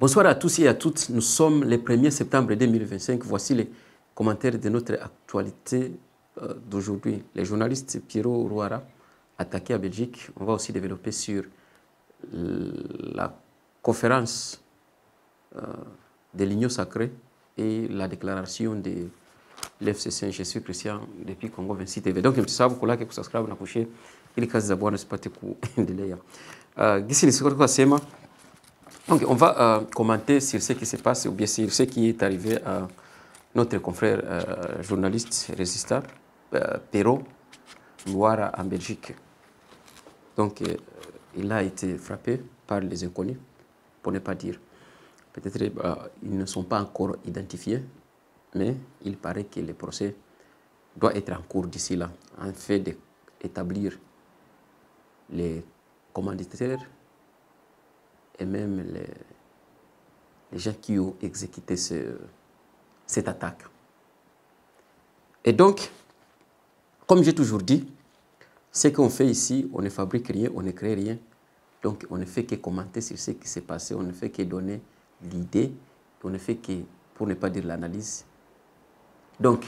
Bonsoir à tous et à toutes. Nous sommes le 1er septembre 2025. Voici les commentaires de notre actualité d'aujourd'hui. Les journalistes Pierrot Rouara, attaqué à Belgique. On va aussi développer sur la conférence de l'Union sacrée et la déclaration de l'FCC. Je suis Christian depuis Congo 26 TV. Donc, mtisahau kulike, kusubscribe na kushare ili kazi za Bwana zipate kuendelea. Gisi nisikotoka sema. Donc, on va commenter sur ce qui se passe ou bien sur ce qui est arrivé à notre confrère journaliste résistant, Pierrot Rouara en Belgique. Donc, il a été frappé par les inconnus, pour ne pas dire. Peut-être ils ne sont pas encore identifiés, mais il paraît que le procès doit être en cours d'ici là, en fait d'établir les commanditaires et même les gens qui ont exécuté cette attaque. Et donc, comme j'ai toujours dit, ce qu'on fait ici, on ne fabrique rien, on ne crée rien. Donc, on ne fait que commenter sur ce qui s'est passé, on ne fait que donner l'idée, on ne fait que, pour ne pas dire l'analyse. Donc,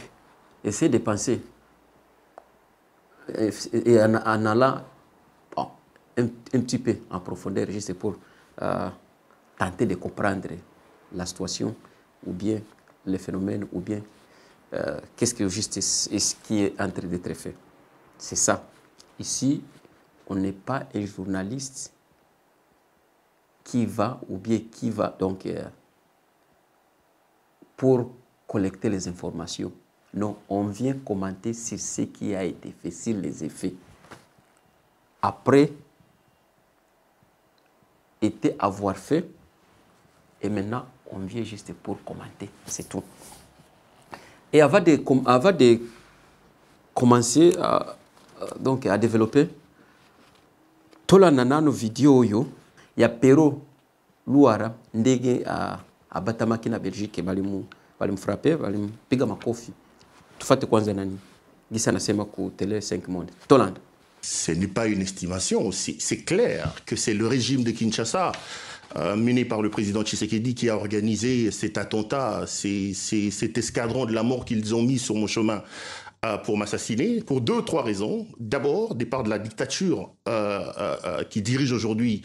essayez de penser, et en allant un petit peu en profondeur, juste pour tenter de comprendre la situation, ou bien le phénomène, ou bien qu'est-ce que justice et ce qui est en train d'être fait. C'est ça. Ici, on n'est pas un journaliste qui va, ou bien qui va, donc, pour collecter les informations. Non, on vient commenter sur ce qui a été fait, sur les effets. Après, était avoir fait, et maintenant on vient juste pour commenter, c'est tout. Et avant de commencer donc à développer, tout la nana nos vidéos yo, il y a Pierrot Rouara ndege à Batamaki na Belgique balimu frappé, balimu piga makofi. Tufate kwanza nani? Gisa nasema ku télé 5 monde. Tolanda. Ce n'est pas une estimation, c'est clair que c'est le régime de Kinshasa, mené par le président Tshisekedi, qui a organisé cet attentat, cet escadron de la mort qu'ils ont mis sur mon chemin pour m'assassiner, pour 2-3 raisons. D'abord, départ de la dictature qui dirige aujourd'hui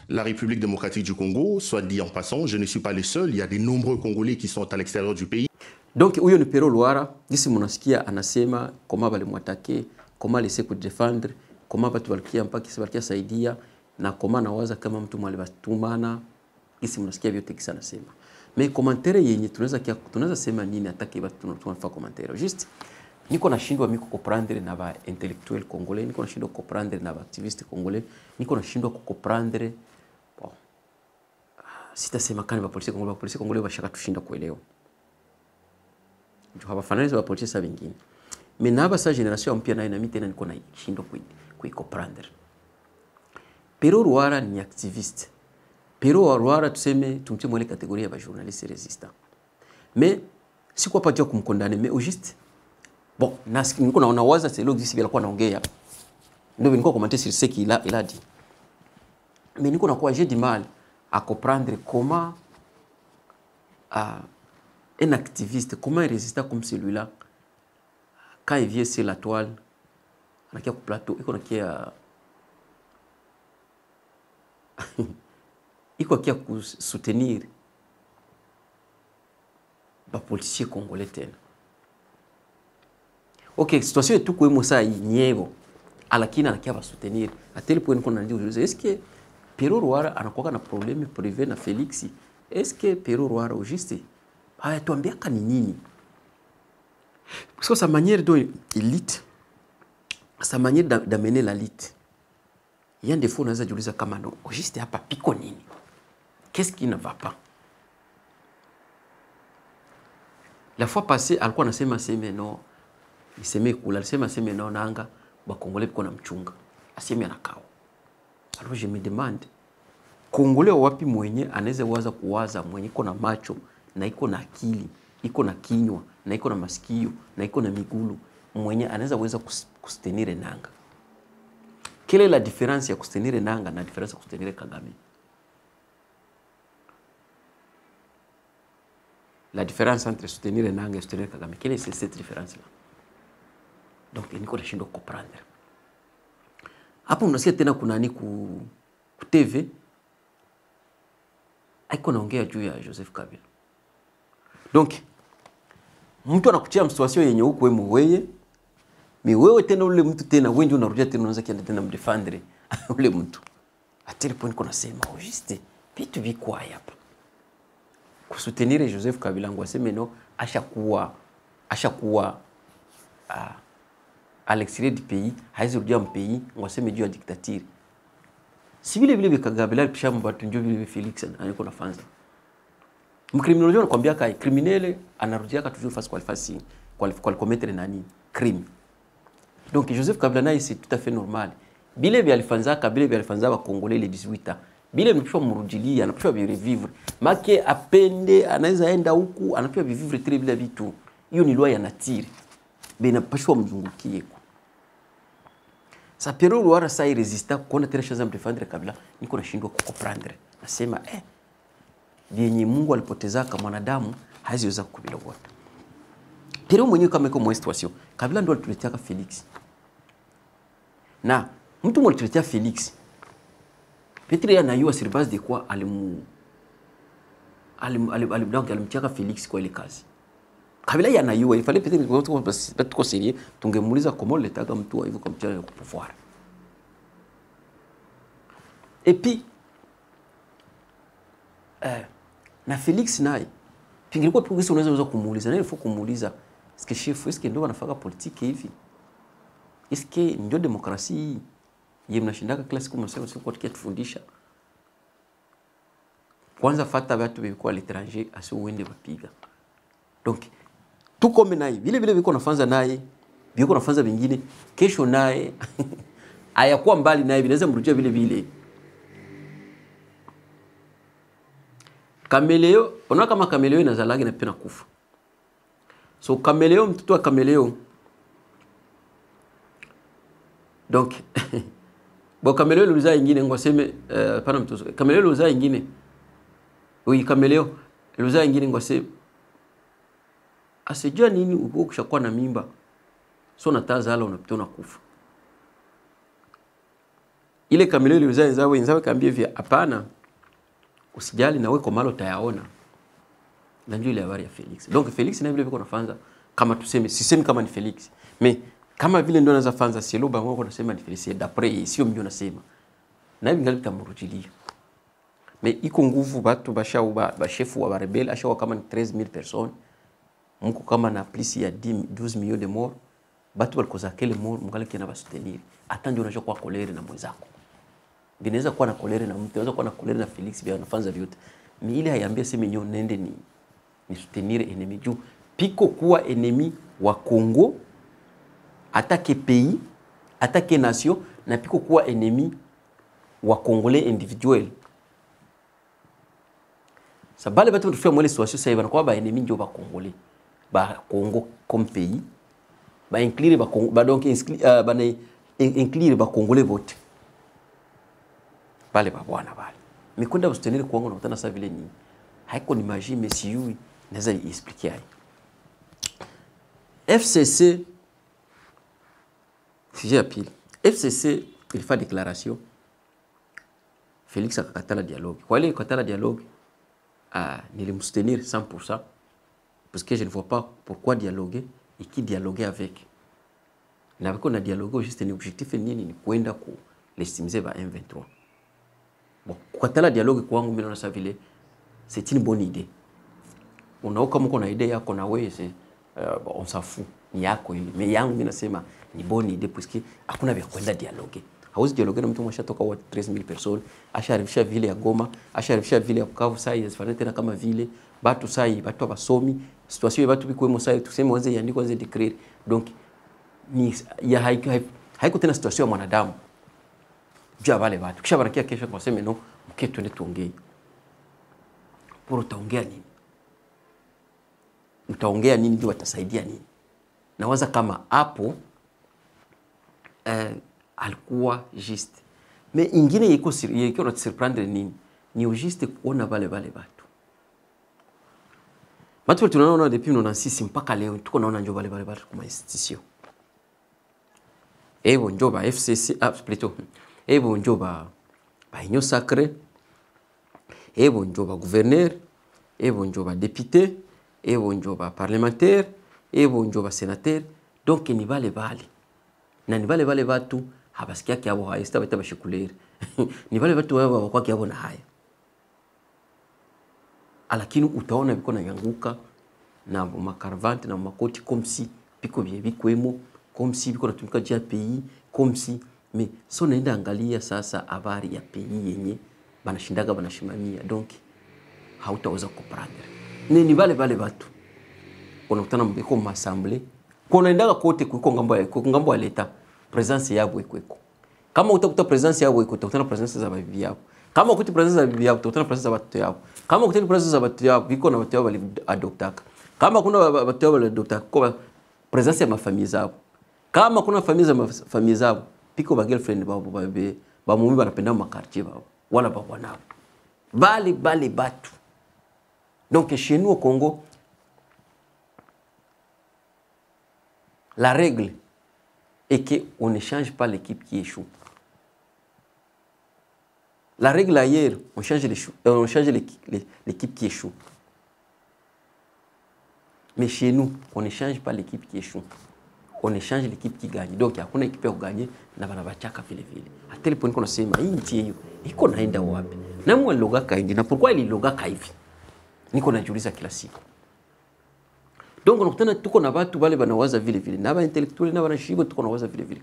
la République démocratique du Congo, soit dit en passant, je ne suis pas le seul, il y a de nombreux Congolais qui sont à l'extérieur du pays. Donc, huyo ni Pierrot Rouara, gisi munasikia anasema koma balimwatake, koma alise kudefendre, koma batu walikia mpaka kisi walikia saidia, na koma nawaza kama mtu mwalibatumana, gisi munasikia vyote kisa anasema. Me komantere yenye tunaweza sema nini atake batu tunafaa komantere. Just, niko nashindwa miko kuprendre na ba intellectuel congolais, niko nashindwa kuprendre na ba activiste congolais, niko nashindwa kuprendre, bon, sitasema kani ba polisi congolais bashaka tushinda kuelewa. Ndio habafananiza ba polisi sa vingine. Mais naba sa génération mpya nayo nami tena niko na shindo kuikomprendre. Pierrot Rouara ni activiste. Pierrot Rouara tuseme tumtie mwele kategoria ya journaliste résistant. Mais si kwa patia kumkondane, mais au juste bon, niko na unawaza c'est l'autre d'ici alikuwa anaongea. Ndio niko commenter sur ce qu'il a dit. Mais niko na quoi j'ai du mal à comprendre comment un activiste, comment un résistant comme celui-là, quand il vient sur la toile, on a un plateau, il faut qu'il soutenir les policiers congolais. Ok, situation est tout comme ça, il y a lakini anakia soutenir. À tel point qu'on a dit aujourd'hui, est-ce que Pierrot Rouara a un problème privé na Félix? Est-ce que Pierrot Rouara au juste tuambia kani nini? Parce que sa manière dont il lit, sa manière d'amener la lit, il y a des fois, on a dit kama no, juste hapa piko nini? Qu'est-ce qui ne va pas? La fois passée, alikuwa anasema sema no, niseme kula, alisema sema no nanga, ba Congolais biko na mchunga. Aseme anakao. Alors je me demande, Congolais wapi mwenye anaweza waza kuwaza mwenye iko na macho na iko na akili, iko na kinywa, na iko na masikio, na iko na migulu, mwenye anaweza weza kustenire nanga. Quelle est la différence ya kustenire nanga na différence ya kustenire Kagame? la différence entre soutenir Nanga et soutenir Kagame, quelle est cette différence-là? Donc, niko nashindwa comprendre. Hapo unasikia tena kuna nani ku TV haiko naongea juu ya Joseph Kabila. Donc, mtu anakutia msituasyon yenye huko wewe tena ule mtu tena wewe ndio unarudia tena unaanza kienda tena mdefendre ule mtu. A tel point qu'on nasema juste vitu vikwa hapa. Kusutenir Joseph Kabila ngwaseme no ashakuwa à l'extérieur du pays, haizirudia mpei ngwaseme juu ya dictature. Si vile Kabila pishamu batu ndio vile Felix aniko nafanza. Mkriminolojia anakuambia kai criminel anarudia ka toujours face kwa commettre nani crime. Donc Joseph Kabila naye c'est tout à fait normal. Bile vya alifanza ba Congolais les 18 ans. Bile mpishwa mrudilia, anapishwa vivre. Make apende anaweza enda huku, anapishwa vivre très bila vitu. Hiyo ni loi ya nature. Bena pashwa mzungukie. Sa Pierrot Luara sa resista kuona tena shaza mdefendre Kabila, niko nashindwa kukomprendre. Nasema vyenye Mungu alipoteza kama mwanadamu haziweza kuvilogota. Pierrot mwenyewe kama iko mwa situation, Kabila ndo alituletea Felix. Na mtu mwalituletea Felix. Petri anayua sur base de quoi alimtiaka Felix kwa ile kazi. Kabila yanayua, il fallait peut-être que tuko sérieux, tungemuuliza comment letaga mtu hivyo kwa mtiaka kwa pouvoir. Et puis na Felix naye pingilikuwa progresi unaweza kumuuliza, na il faut kumuuliza est-ce que chef, est-ce que ndio wanafanya politique hivi? Est-ce que ndio demokrasia yeye mnashindaka kila siku mnasema sio kwa tufundisha? Kwanza fata watu biko à l'étranger asi uende bapiga. Donc tout comme naye vile biko nafanza naye biko nafanza vingine kesho naye hayakuwa mbali naye vinaweza mrudia vile. Kameleo, unaona kama kameleo inazalagi na pena kufa. So kameleo, mtoto wa kameleo. Donc bon kameleo luza ingine ngwaseme pana mtoto. Kameleo luza ingine. Oui, kameleo luza ingine ngwaseme asijua nini uko kushakuwa na mimba. So natazala unapitona kufa. Ile kameleo luza nzawe kaambia hivi hapana. Usijali na wewe kwa malo utayaona. Na ndio ile habari ya Felix. Donc Felix na vile viko nafanza kama tuseme sisemi kama ni Felix, mais kama vile ndio anaanza fanza selo ba wako nasema ni Felix d'après sio mimi nasema. Na hivi ngali tamrudilia. Mais iko nguvu batu ba chef wa rebelle ashawa kama ni 13000 personnes. Mko kama na plus ya 12 millions de morts. Batu walikoza kile mort mngali kina ba soutenir. Hata ndio unajua kwa kolere na mwenzako. Binaweza kuwa na kolere na mtu, inaweza kuwa na kolere na Felix bia anafanza vyote. Mais ile hayambia sema nyo nende ni soutenir ennemi juu piko kuwa ennemi wa Congo, attaquer pays, attaquer nation, na piko kuwa ennemi wa Congolais individuel. Sabale batu tufia mwele situation sasa hivi kwa ba ennemi ndio ba Congolais, ba Congo comme pays, ba inclure ba donc inclure ba Congolais vote. Bale ba bwana bale. Mikunda soutenir Congo na utana sa vile ni. Haiko ni magie mais si yui naweza expliquer hai. FCC sujet à pile. FCC il fait déclaration. Félix akakata la dialogue. Kwa ile akakata la dialogue nilimsoutenir 100% parce que je ne vois pas pourquoi dialoguer et qui dialoguer avec. Na bako na dialogue juste ni objectif nini ni kwenda ku l'estimiser ba M23. Bon, kukata la dialogue kwangu mimi naona vile c'est une bonne idée. Unao kama uko na idea yako na wewe on s'en fout ni yako ile. Mais yangu mimi nasema ni bonne idée parce que hakuna vya kwenda dialogue. Hauzi dialogue na mtu mwashatoka wa 13000 personnes, asharifisha vile ya Goma, asharifisha vile ya Bukavu sai yasifanye tena kama vile batu sai batu basomi, situation ya batu bikwemo sai tuseme wanze yandiko wanze declare. Donc ni ya haiko tena situation ya mwanadamu. Jua wale watu kisha barakia kesho kwa sema no mke twende tuongee. Poro utaongea nini? Utaongea nini ndio watasaidia nini? Nawaza kama hapo alikuwa juste. Mais ingine yiko na surprendre nini? Ni juste kuona wale watu. Batu tunaona depuis 96 mpaka leo tuko naona njo bale kwa institution. Ebo njo ba FCC plutôt. Ebo njo ba union sacrée. Ebo njo ba gouverneur, ebo njo ba député, ebo njo ba parlementaire, ebo njo ba sénateur. Donc ni bale. Na ni bale batu habasikia kiabo haya sita bata bashikulere. Ni bale batu wao kwa kiabo na haya. Lakini utaona biko na yanguka na makarvante na makoti comme si biko bikwemo, comme si biko natumika jia pays, comme si mais so naenda angalia sasa habari ya pays yenye banashindaga banashimamia, donc hautaweza comprendre. Ni bale batu unakutana mbiko maassemblée kuna endaga kote kuko ngambo ya leta presence yabo ikweko. Kama utakuta presence yabo iko utakutana presence za bibi yabo. Kama ukuti presence za bibi yabo utakutana presence za watu yabo. Kama ukuti presence za watu yabo biko na watu yabo wali adoptaka. Kama kuna watu yabo wali adoptaka kwa presence ya mafamilia zao. Kama kuna familia zao piko ba girlfriend babo ba mumi banapenda makartier babo wala babo nao. Bali batu. Donc chez nous au Congo, la règle est qu'on ne change pas l'équipe qui échoue. La règle ailleurs, on change l'équipe qui échoue. Mais chez nous, on ne change pas l'équipe qui échoue. On échange l'équipe qui gagne. Donc, il y a une équipe qui gagne, na banabachaka vile vile. À tel point qu'on sema hii nchi hiyo iko naenda wapi? Na mwa loga kaindi na pourquoi ili loga hivi? Niko najiuliza kila siku. Donc unakutana tuko na watu wale banawaza vile vile. Na ba intellectual na bana shibo tuko nawaza vile vile.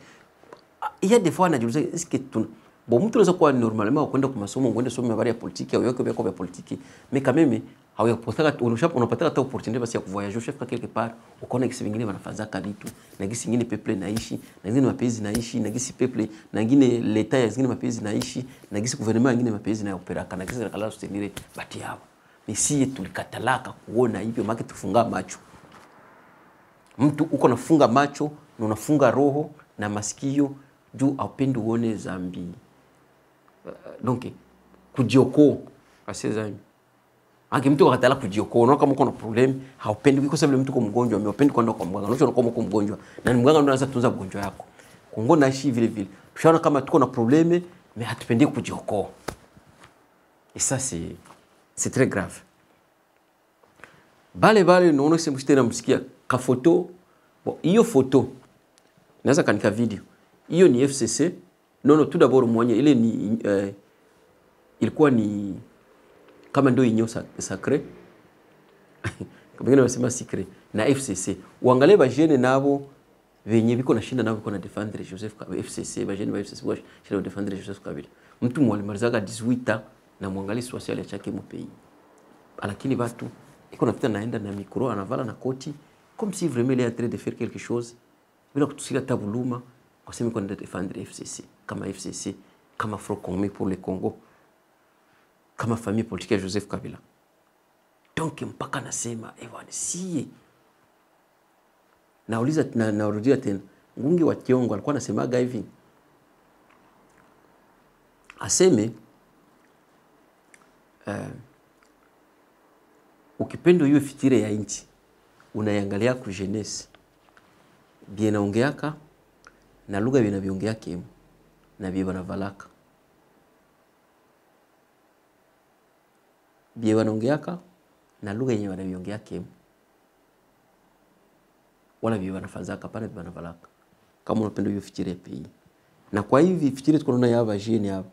Il y a des fois najiuliza est-ce que bon mtu anaweza kuwa normalement kwenda kwa masomo kwenda soma habari ya politiki au yako ya politiki mais quand même hawayapotaka unapata hata opportunity basi ya kuvoyager chef quelque part ukaona kisi vingine wanafanyaka vitu na kisi vingine peuple naishi na vingine mapenzi naishi na kisi peuple na vingine leta ya vingine mapenzi naishi na kisi gouvernement vingine mapenzi na operaka na kisi kala soutenir bati yao misi tulikatalaka kuona hivyo maana tufunga macho mtu uko nafunga macho na unafunga roho na masikio juu aupendi uone zambi. Donc kujioko asezani ange mtu akatala kujioko unaona kama uko na problem haupendi kwa sababu mtu ko mgonjwa amependi kwenda kwa mganga unaona kama uko mgonjwa na mganga ndo anaweza tunza mgonjwa yako Kongo naishi vile vile tushaona kama tuko na probleme mais hatupendi kujioko et ça c'est très grave. Bale naona sema tena msikia ka photo bon hiyo photo naweza kanika video hiyo ni FCC. Non, tout d'abord mwenye ile ni ilikuwa ni kama ndio inyo sacré kama ngine wanasema secret na FCC uangalie ba jeune nabo venye biko na shinda nabo biko na defendre Joseph Kabila. FCC ba jeune ba FCC wa shinda defendre Joseph Kabila mtu mwalimalizaga 18 na muangalie social ya chake mu pays lakini watu iko napita naenda na micro anavala na koti comme si vraiment il est en train de faire quelque chose bila kutusika tabuluma kwa sema kwa défendre FCC kama FCC kama Front Commun pour le Congo kama famille politique ya Joseph Kabila. Donc mpaka nasema ewa siye nauliza narudia tena Ngungi wa Kiongo alikuwa anasemaga hivi aseme ukipendo hiyo fitire ya inchi unaiangalia ku jeunesse bien naongeaka na lugha vinavyoongea kemu na bie banavalaka bie wanaongeaka na lugha yenye wanavyoongea kemu wala bie wanafazaka pale bie banavalaka kama unapenda hiyo fikiri pei na kwa hivi fikiri tunaona yava jeni hapa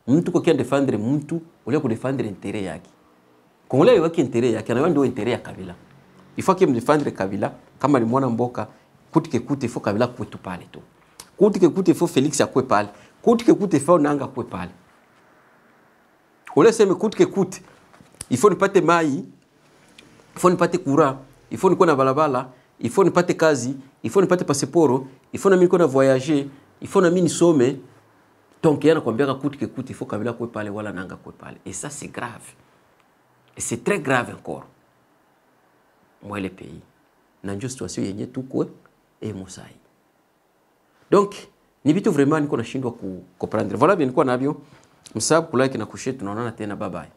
mtu kwa kia defendre mtu ule ku defendre intérêt yake Kongole wake intérêt yake anayo ndio intérêt ya Kabila il faut qu'il me défendre Kabila kama ni mwana mboka kutike kute faut Kabila kwetu pale tu kutike kute faut Felix akwe pale kutike kute faut nanga akwe pale ule sema kutike kute il faut nipate mai il faut nipate kura il faut niko na balabala il faut nipate kazi il faut nipate passeport il faut na mimi niko na voyager il faut na mimi nisome donc yana kwambia kutike kute il faut Kabila akwe pale wala nanga akwe pale et ça c'est grave et c'est très grave encore moi le pays na ndio situation yenye tukwe Musai. Donc ni vitu vraiment niko nashindwa comprendre. Voilà bien niko navyo. Msabu kulike na kushare tunaonana tena bye bye.